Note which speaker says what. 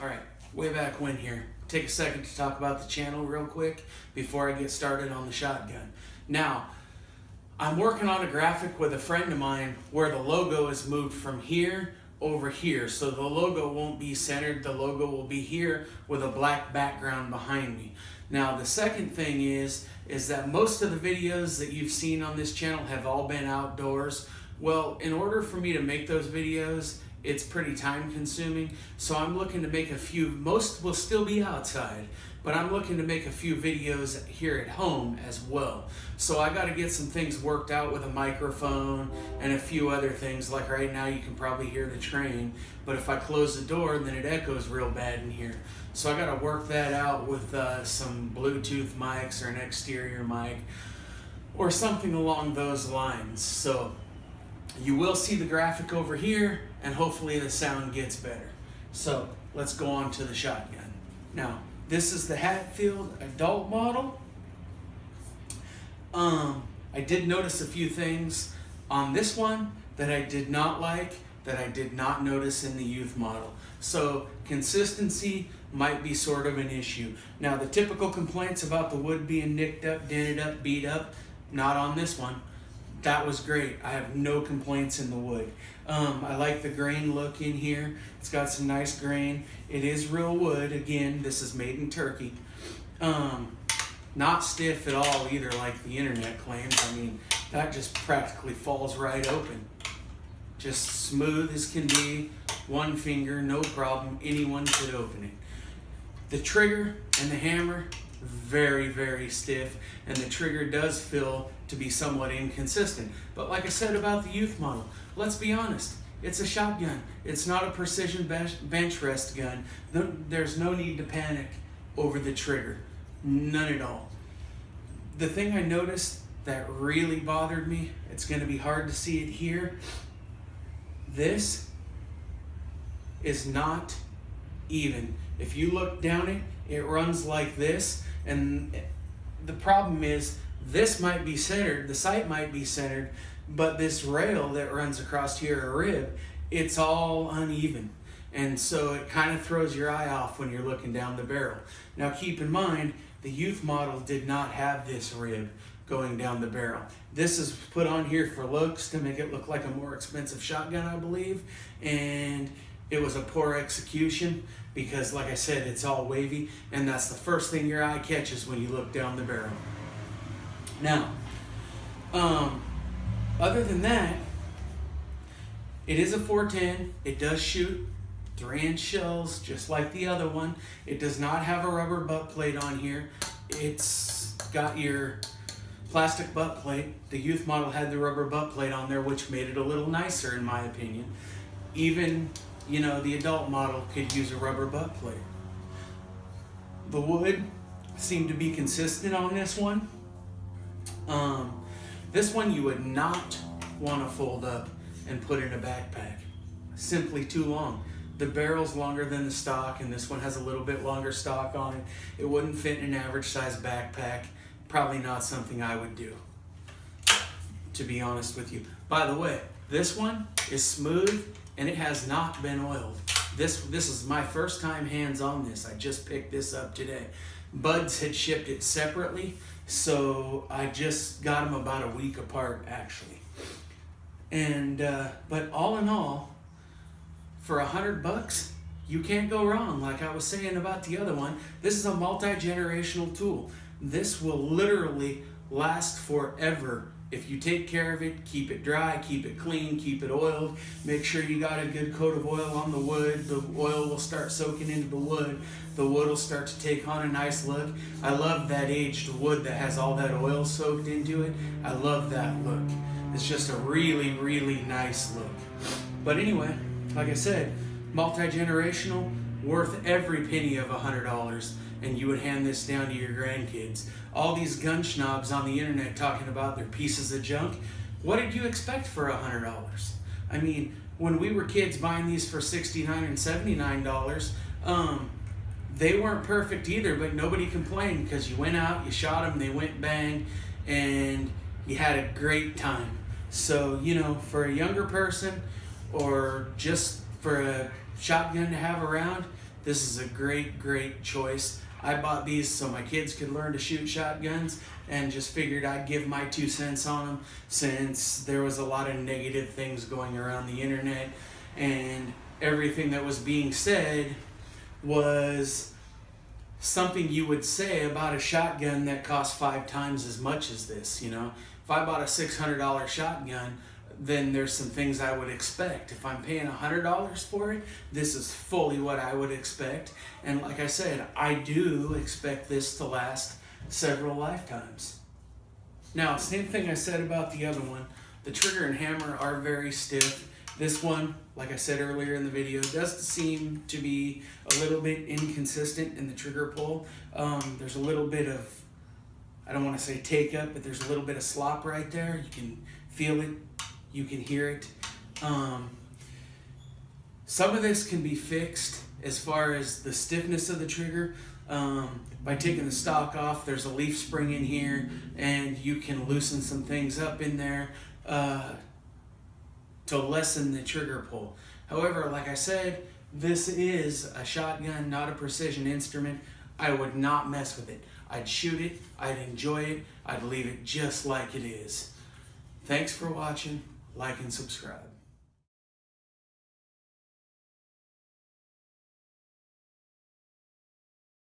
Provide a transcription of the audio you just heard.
Speaker 1: Alright, way back when here. Take a second to talk about the channel real quick before I get started on the shotgun. Now, I'm working on a graphic with a friend of mine where the logo is moved from here over here. So the logo won't be centered, the logo will be here with a black background behind me. Now the second thing is that most of the videos that you've seen on this channel have all been outdoors. Well, in order for me to make those videos, it's pretty time consuming, so I'm looking to make a few. Most will still be outside, but I'm looking to make a few videos here at home as well. So I got to get some things worked out with a microphone and a few other things. Like right now you can probably hear the train, but if I close the door then it echoes real bad in here. So I got to work that out with some Bluetooth mics or an exterior mic or something along those lines. So you will see the graphic over here, and hopefully the sound gets better. So let's go on to the shotgun. Now, this is the Hatfield adult model. I did notice a few things on this one that I did not like, that I did not notice in the youth model. So consistency might be sort of an issue. Now, the typical complaints about the wood being nicked up, dented up, beat up, not on this one. That was great. I have no complaints in the wood. I like the grain look in here. It's got some nice grain. It is real wood. Again, this is made in Turkey. Not stiff at all either, like the internet claims. I mean, that just practically falls right open. Just smooth as can be. One finger, no problem. Anyone could open it. The trigger and the hammer, very, very stiff, and the trigger does feel to be somewhat inconsistent. But like I said about the youth model, let's be honest, it's a shotgun. It's not a precision bench rest gun. There's no need to panic over the trigger. None at all. The thing I noticed that really bothered me, it's going to be hard to see it here, this is not even. If you look down it, it runs like this, and the problem is this might be centered, the sight might be centered, but this rail that runs across here, a rib, it's all uneven. And so it kind of throws your eye off when you're looking down the barrel. Now keep in mind, the youth model did not have this rib going down the barrel. This is put on here for looks to make it look like a more expensive shotgun, I believe. And it was a poor execution because, like I said, it's all wavy, and that's the first thing your eye catches when you look down the barrel. Now, other than that, it is a 410. It does shoot 3-inch shells just like the other one. It does not have a rubber butt plate on here. It's got your plastic butt plate. The youth model had the rubber butt plate on there, which made it a little nicer in my opinion. Even, you know, the adult model could use a rubber butt plate. The wood seemed to be consistent on this one. This one you would not want to fold up and put in a backpack. Simply too long. The barrel's longer than the stock, and this one has a little bit longer stock on it. It wouldn't fit in an average size backpack. Probably not something I would do, to be honest with you. By the way, this one is smooth and it has not been oiled. This is my first time hands on this. I just picked this up today. Buds had shipped it separately, so I just got them about a week apart actually. And but all in all, for $100, you can't go wrong. Like I was saying about the other one, this is a multi-generational tool. This will literally last forever if you take care of it, keep it dry, keep it clean, keep it oiled. Make sure you got a good coat of oil on the wood. The oil will start soaking into the wood. The wood will start to take on a nice look. I love that aged wood that has all that oil soaked into it. I love that look. It's just a really, really nice look. But anyway, like I said, multi-generational, worth every penny of $100, and you would hand this down to your grandkids. All these gun schnobs on the internet talking about their pieces of junk, what did you expect for $100? I mean, when we were kids buying these for $69 and $79, they weren't perfect either, but nobody complained because you went out, you shot them, they went bang, and you had a great time. So, you know, for a younger person or just for a shotgun to have around, This is a great choice. I bought these so my kids could learn to shoot shotguns, and just figured I'd give my 2 cents on them, since there was a lot of negative things going around the internet, and everything that was being said was something you would say about a shotgun that costs 5 times as much as this. You know, if I bought a $600 shotgun, then there's some things I would expect. If I'm paying $100 for it, this is fully what I would expect. And like I said, I do expect this to last several lifetimes. Now, same thing I said about the other one. The trigger and hammer are very stiff. This one, like I said earlier in the video, does seem to be a little bit inconsistent in the trigger pull. There's a little bit of, I don't want to say take up, but there's a little bit of slop right there. You can feel it. You can hear it. Some of this can be fixed as far as the stiffness of the trigger. By taking the stock off, there's a leaf spring in here, and you can loosen some things up in there to lessen the trigger pull. However, like I said, this is a shotgun, not a precision instrument. I would not mess with it. I'd shoot it, I'd enjoy it, I'd leave it just like it is. Thanks for watching. Like and subscribe.